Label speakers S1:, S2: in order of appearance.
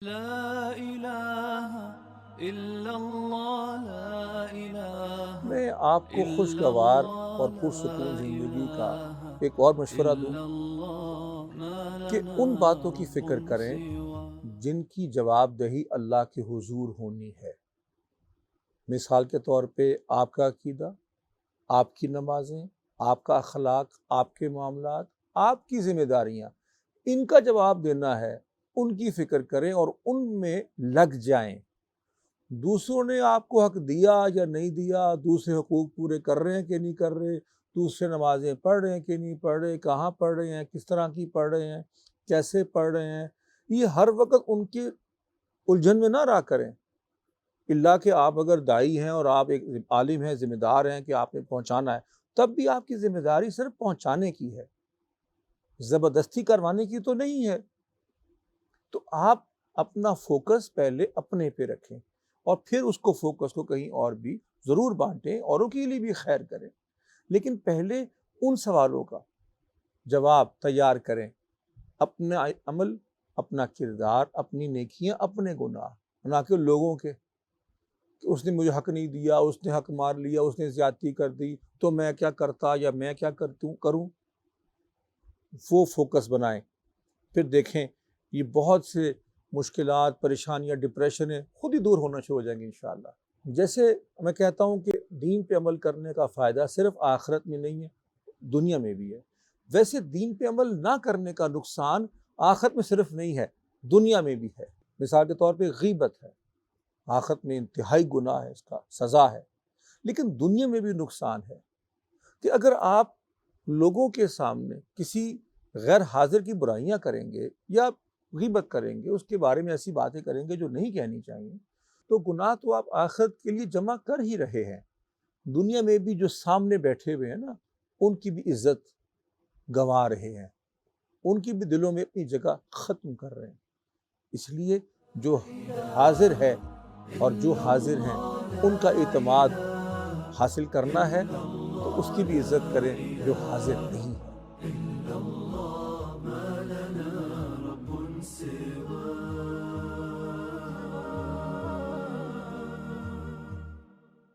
S1: لا الہ الا اللہ لا الہ
S2: میں آپ کو
S1: الا
S2: خوشگوار اور
S1: اللہ
S2: پرسکون
S1: لا
S2: زندگی کا
S1: الہ
S2: ایک اور مشورہ دوں
S1: الا اللہ ما
S2: کہ
S1: لنا
S2: ان باتوں کی
S1: رب
S2: فکر کریں
S1: سوا
S2: جن کی جواب دہی اللہ کے حضور ہونی ہے۔ مثال کے طور پہ آپ کا عقیدہ، آپ کی نمازیں، آپ کا اخلاق، آپ کے معاملات، آپ کی ذمہ داریاں، ان کا جواب دینا ہے، ان کی فکر کریں اور ان میں لگ جائیں۔ دوسروں نے آپ کو حق دیا یا نہیں دیا، دوسرے حقوق پورے کر رہے ہیں کہ نہیں کر رہے، دوسرے نمازیں پڑھ رہے ہیں کہ نہیں پڑھ رہے، کہاں پڑھ رہے ہیں، کس طرح کی پڑھ رہے ہیں، کیسے پڑھ رہے ہیں، یہ ہر وقت ان کی الجھن میں نہ رہا کریں۔ اللہ کہ آپ اگر داعی ہیں اور آپ ایک عالم ہیں، ذمہ دار ہیں کہ آپ نے پہنچانا ہے، تب بھی آپ کی ذمہ داری صرف پہنچانے کی ہے، زبردستی کروانے کی تو نہیں ہے۔ تو آپ اپنا فوکس پہلے اپنے پہ رکھیں اور پھر اس کو فوکس کو کہیں اور بھی ضرور بانٹیں، اوروں کے لیے بھی خیر کریں، لیکن پہلے ان سوالوں کا جواب تیار کریں، اپنا عمل، اپنا کردار، اپنی نیکیاں، اپنے گناہ، نہ کہ لوگوں کے کہ اس نے مجھے حق نہیں دیا، اس نے حق مار لیا، اس نے زیادتی کر دی تو میں کیا کرتا یا میں کیا کروں۔ وہ فوکس بنائیں، پھر دیکھیں یہ بہت سے مشکلات، پریشانیاں، ڈپریشنیں خود ہی دور ہونا شروع ہو جائیں گے انشاءاللہ۔ جیسے میں کہتا ہوں کہ دین پہ عمل کرنے کا فائدہ صرف آخرت میں نہیں ہے، دنیا میں بھی ہے، ویسے دین پہ عمل نہ کرنے کا نقصان آخرت میں صرف نہیں ہے، دنیا میں بھی ہے۔ مثال کے طور پہ غیبت ہے، آخرت میں انتہائی گناہ ہے، اس کا سزا ہے، لیکن دنیا میں بھی نقصان ہے کہ اگر آپ لوگوں کے سامنے کسی غیر حاضر کی برائیاں کریں گے یا غیبت کریں گے، اس کے بارے میں ایسی باتیں کریں گے جو نہیں کہنی چاہیے، تو گناہ تو آپ آخرت کے لیے جمع کر ہی رہے ہیں، دنیا میں بھی جو سامنے بیٹھے ہوئے ہیں نا، ان کی بھی عزت گنوا رہے ہیں، ان کی بھی دلوں میں اپنی جگہ ختم کر رہے ہیں۔ اس لیے جو حاضر ہے اور جو حاضر ہیں ان کا اعتماد حاصل کرنا ہے، تو اس کی بھی عزت کریں جو حاضر نہیں